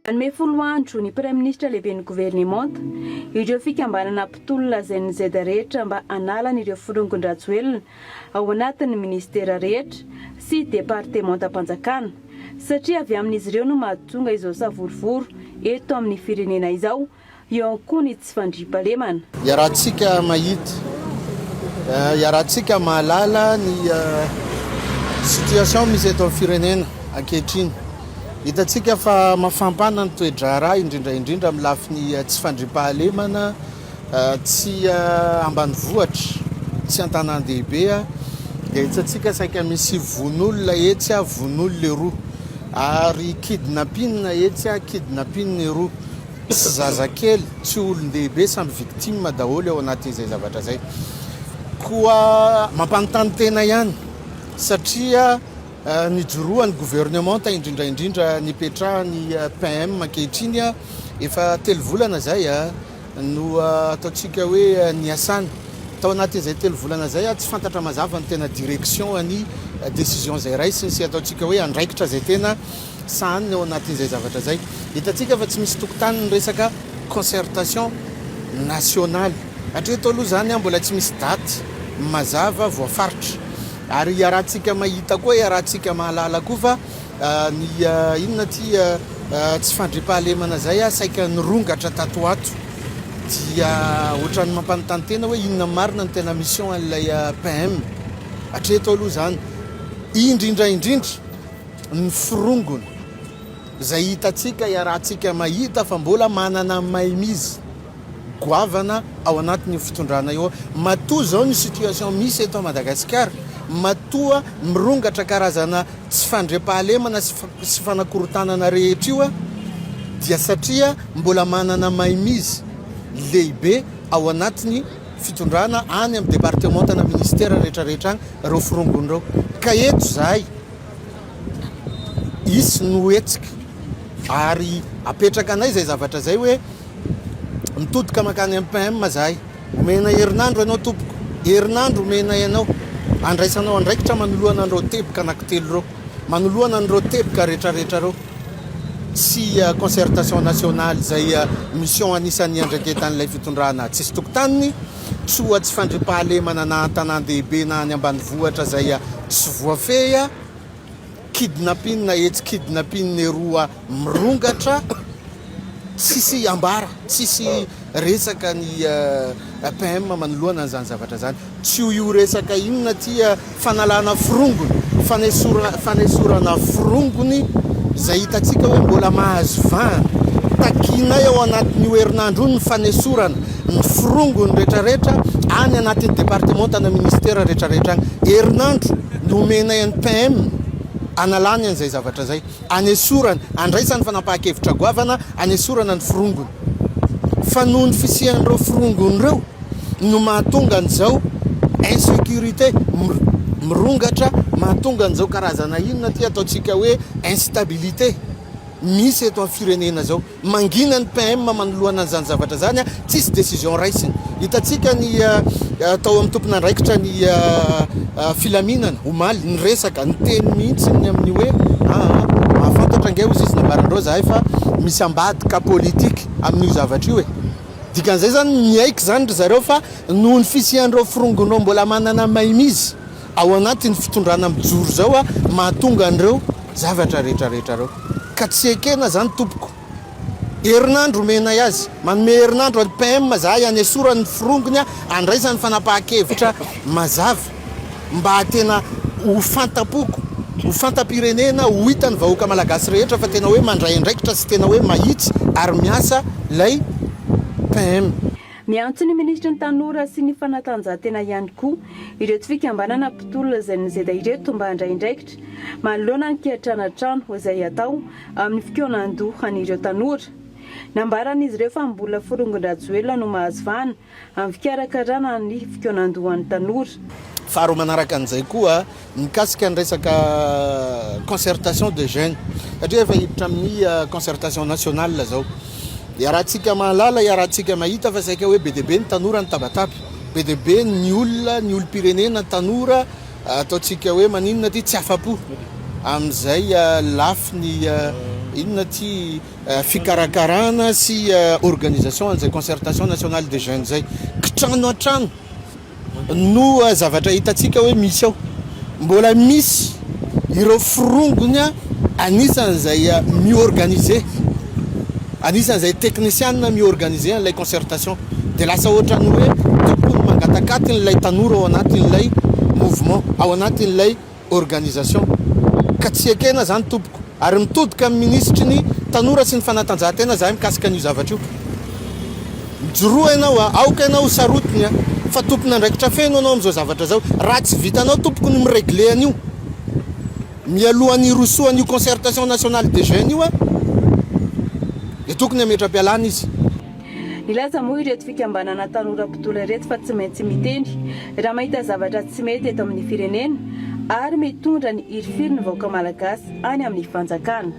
Anome folo andro ny Premier Ministre lehiben'ny gouvernemanta ireo fikambanana mpitolona izay nizaida rehetra mba analana ireo firongon-drajoelona ao anatin'ny ministera rehetra sy departementam-panjakana satria avy amin'izy ireo no mahatonga izao savorovory eto amin'ny firenena izao eo koa ny tsy fandriam-pahalemana. Iarahantsika mahita, iarahantsika mahalala ny situation misy eto amin'ny firenena ankehitriny. Hitantsika fa mafampana ny toe-draharaha indrindra amin'ny lafiny tsy fandriam-pahalemana, tsy ambanivohitra, tsy an-tanan-dehibe. Dia hitantsika saika misy von'olona etsy, von'olona roa, ary kidnapping etsy, kidnapping roa. Tsy zazakely, tsy olon-dehibe samy victime daholo ao anatin'izay zavatra zay. Koa mampanontany tena ihany satria nijoroan'ny gouvernemanta indrindra nipetrahany PM ankehitriny efa 3 volana zay no ataontsika hoe niasana. Tao anatin'izay 3 volana zay tsy fantatra mazava ny tena direction ny décision zay raisiny sy ataontsika hoe andraikitra zay tena sahaniny ao anatin'izay zavatra zay. Hitantsika fa tsy misy tokotany ny resaka concertation nationale. Hatreto aloha zany mbola tsy misy daty mazava voafaritra. Ary iarahantsika mahita koa, iarahantsika mahalala koa fa ny inona ty tsy fandriam-pahalemana zay saika nirongatra tato ato. Dia ohatran'ny mampanontany tena hoe inona marina ny tena mission an'ilay PM. Hatreto aloha zany indrindra ny firongona zay hitantsika, iarahantsika mahita fa mbola manana maimizy goavana ao anatin'ny fitondrana eo. Matoa zao ny situation misy eto Madagasikara, matoa mirongatra karazana tsy fandriam-pahalemana sy fanakorotanana rehetra io dia satria mbola manana maimizy lehibe ao anatin'ny fitondrana any amin'ny departementa na ministera rehetrarehetra any reo firongony reo. Ka eto zahay isy noetsika ary apetraka anay zay zavatra zay hoe mitodika makany amin'ny PM zahay, omena herinandro ianao tompoko, herinandro omena ianao, andraisanao andraikitra manoloana an'ireo teboka anankitelo reo, manoloana an'ireo teboka rehetrarehetra reo. Sy concertation nationale zay mission anisan'ny andraiketan'ilay fitondrana tsisy tokotaniny, tsoa tsy fandriam-pahalemana na an-tanan-dehibe na any ambanivohitra zay tsy voafehy, kidnapping etsy kidnapping roa mirongatra, tsisy ambara, tsisy resaka ny PM manoloana an'izany zavatra zany. Tsy io resaka inona ty fanalana firongony, fanesorana firongony zay hitantsika hoe mbola mahazo vahana. Takinay ao anatin'io herinandro ny fanesorana ny firongony rehetrarehetra any anatin'ny departementa na ministera rehetrarehetra any. Herinandro nomenay an'ny PM analany an'izay zavatra zay, anesorana, andraisany fanapahan-kevitra goavana, anesorana ny firongony. Fa noho ny fisian'ireo firongony reo no mahatonga an'izao insécurité mirongatra, mahatonga an'izao karazana inona ty ataontsika hoe instabilité misy eto amin'ny firenena zao. Mangina ny PM manoloana an'izany zavatra zany tsisy décision raisiny. Hitantsika ny tao amin'ny tompona andraikitra ny filaminana omaly niresaka ny teny mihitsy ny amin'ny hoe mahafantatra nge ozy izy nambarandreo zahay fa misy ambadika politika amin'io zavatra io dikan'izay zany miaiky zany ry zareo fa noho ny fisian'ireo firongonireo mbola manana maimizy ao anatin'ny fitondrana mijoro zao mahatonga an'ireo zavatra rehetrarehetra reo. Ka tsy ekena zany tompoko, herinandro menay azy, manome herinandro any PM zahay anesorany firongony andraisany fanapahan-kevitra mazava mba tena ho fantapoko, ho fantam-pirenena, ho hitany vahoaka malagasy rehetra fa tena hoe mandray andraikitra sy tena hoe mahitsy ary miasa lay PM. Miantso ny ministra ny tanora sy ny fanatanjahantena ihany koa ireto fikambanana mpitolona izay nizaida ireto mba handray andraikitra manoloana ny ankehitrana trano izay atao amin'ny fikonan-doha an'ireo tanora. Nambaran'izy ireo fa mbola firongon-drajoelona no mahazo vahana amin'ny fikarakarana ny fikonan-dohan'ny tanora. Faro manaraka an'izay koa mikasika ny resaka concertation de jeunes satria efa hiditra amin'ny concertation nationale zao. Iarahantsika mahalala, iarahantsika mahita fa saika hoe be dia be ny tanora ny tabataba, be dia be ny olom-pirenena ny tanora ataontsika hoe maninona ty tsy afapo amin'izay lafiny inona ty fikarakarana sy organisation an'izay concertation nationale des jeunes zay kitrano atrano no zavatra hitantsika hoe misy ao mbola misy ireo firongony anisan'izay miorganiser anisan'izay technicien miorganiser an'ilay concertation de lasa ohatrany hoe tokony mangatakaty n'ilay tanora ao anatin'ilay mouvement ao anatin'ilay organisation ka tsy ekena zany tompoko ary mitodika amin'ny ministry ny tanora sy ny fanatanjahantena zahay mikasika an'io zavatra io mijoroa ianao aoka ianao sarotiny fa tompony andraikitra feno anao am'izao zavatra zao raha tsy vitanao tompoko ny miregle an'io mialohan'ny rosoan'io concertation nationale des jeunes io de tokony ametra-pialana izy nilaza moa ireto fikambanana tanora mpitolo ireto fa tsy maintsy mitendry raha mahita zavatra tsy mety eto amin'ny firenena ary mitondra ny hirifiro ny vahoaka malagasy any amin'ny fanjakana